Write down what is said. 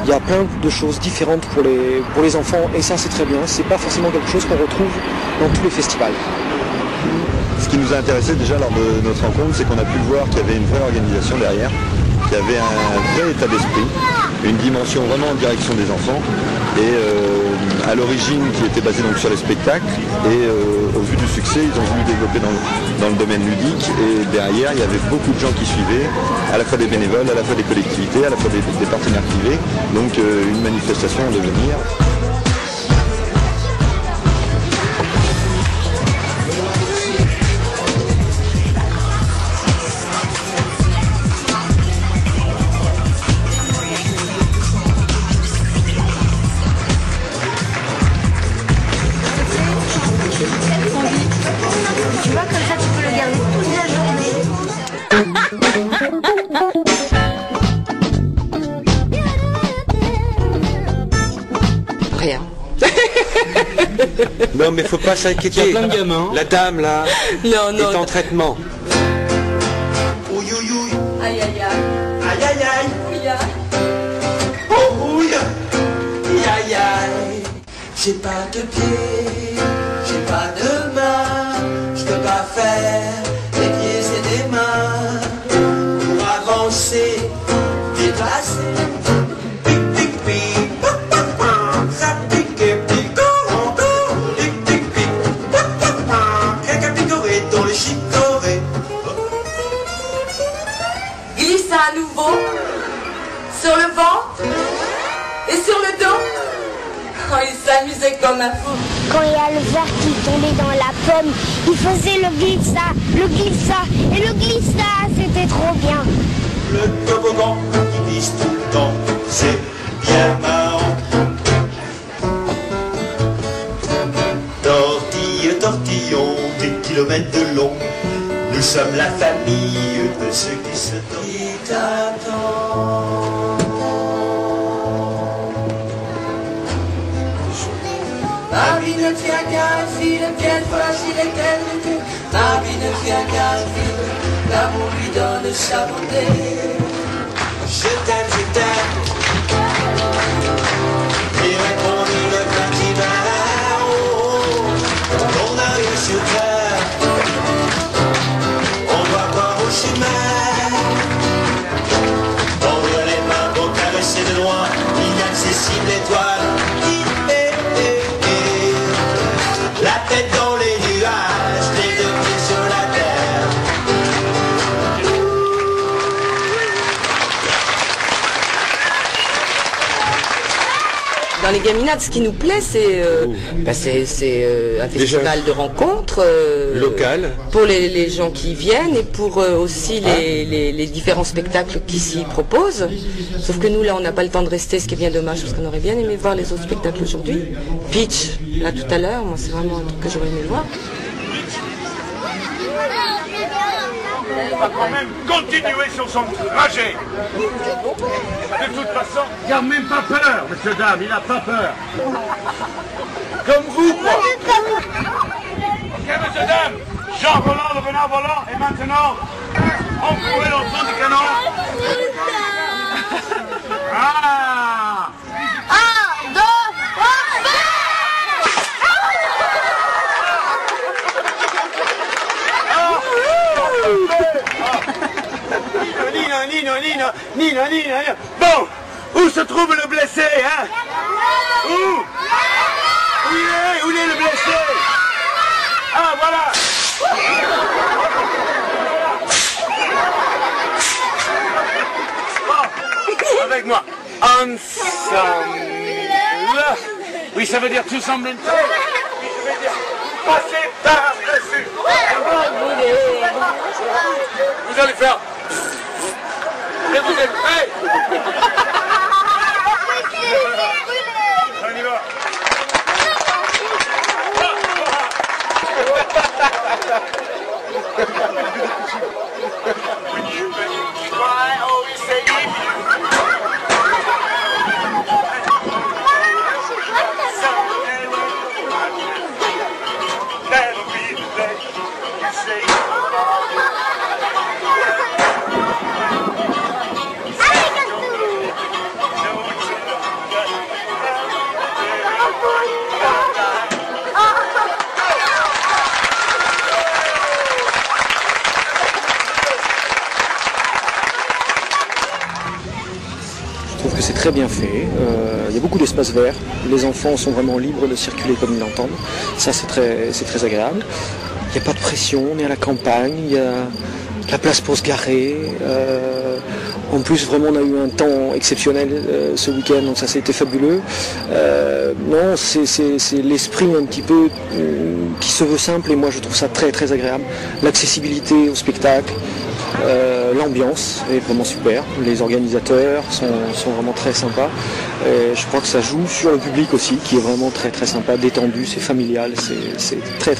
Il y a plein de choses différentes pour les enfants et ça c'est très bien. C'est pas forcément quelque chose qu'on retrouve dans tous les festivals. Ce qui nous a intéressé déjà lors de notre rencontre, c'est qu'on a pu voir qu'il y avait une vraie organisation derrière, qu'il y avait un vrai état d'esprit, une dimension vraiment en direction des enfants et à l'origine qui était basée donc sur les spectacles et au vu du succès ils ont voulu développer dans le domaine ludique et derrière il y avait beaucoup de gens qui suivaient, à la fois des bénévoles, à la fois des collectivités, à la fois des partenaires privés, donc une manifestation en devenir. Tu vois, comme ça, tu peux le garder toute la journée. Rien. Non, mais faut pas s'inquiéter. Il y a plein de gamins. La dame, là, est en traitement. Ouïe, ouïe, ouïe. Aïe, aïe, aïe. Aïe, aïe, aïe. Ouïe, aïe. Oh, ouïe. Aïe, aïe, aïe. J'ai pas de pieds, j'ai pas de mains. Je peux pas faire des pieds et des mains. Pour avancer, déplacer. Pic, pic, pic. Ça pique et pique encore. Pic, pic, pic. Quelqu'un picoré dans les chicorées. Glisse à nouveau. Sur le ventre. Et sur le dos. Oh, il s'amusait comme un fou. Quand il y a le verre qui tombait dans la pomme, il faisait le glissa, et le glissa, c'était trop bien. Le toboggan qui glisse tout le temps, c'est bien marrant. Tortille, tortillon, des kilomètres de long. Nous sommes la famille de ceux qui se t'attendent. Ma vie ne tient qu'à un fil, quelle fragile est elle. Ma vie ne tient qu'à un fil, l'amour lui donne sa beauté. Je t'aime, je t'aime. Et répondit le petit marin. On arrive sur terre, on doit voir au chemin. Ouvrir les mains pour caresser de loin l'inaccessible étoile. La tête dans les nuages, les deux pieds sur la terre. Dans les Gaminades, ce qui nous plaît, c'est un festival de rencontres local pour les gens qui viennent et pour aussi les différents spectacles qui s'y proposent. Sauf que nous, là, on n'a pas le temps de rester, ce qui est bien dommage, parce qu'on aurait bien aimé voir les autres spectacles aujourd'hui. Pitch, là, tout à l'heure, moi, c'est vraiment un truc que j'aurais aimé voir. Il va quand même continuer sur son trajet. De toute façon, il n'a même pas peur, monsieur dame, il n'a pas peur. Comme vous, quoi. Ok, monsieur dame, Jean Volant, le venant volant, et maintenant, on pourrait l'enfant du canon. Ah! Un, deux, Nino. Bon, où se trouve le blessé, hein? Où? Où il est le blessé? Ah, voilà! Bon, avec moi. Ensemble. Oui, ça veut dire tous en même temps. Oui, ça veut dire passer par-dessus. Vous allez faire. Et vous êtes prêts? On y va. When you cry, always say if you. Someday that'll be the day you say. que c'est très bien fait. Il y a beaucoup d'espaces verts. Les enfants sont vraiment libres de circuler comme ils l'entendent. Ça, c'est très agréable. Il n'y a pas de pression, on est à la campagne, il y a la place pour se garer. En plus, vraiment, on a eu un temps exceptionnel ce week-end, donc ça, c'était fabuleux. Non, c'est l'esprit un petit peu qui se veut simple, et moi, je trouve ça très, très agréable. L'accessibilité au spectacle, l'ambiance est vraiment super. Les organisateurs sont vraiment très sympas. Et je crois que ça joue sur le public aussi, qui est vraiment très, très sympa, détendu, c'est familial, c'est très, très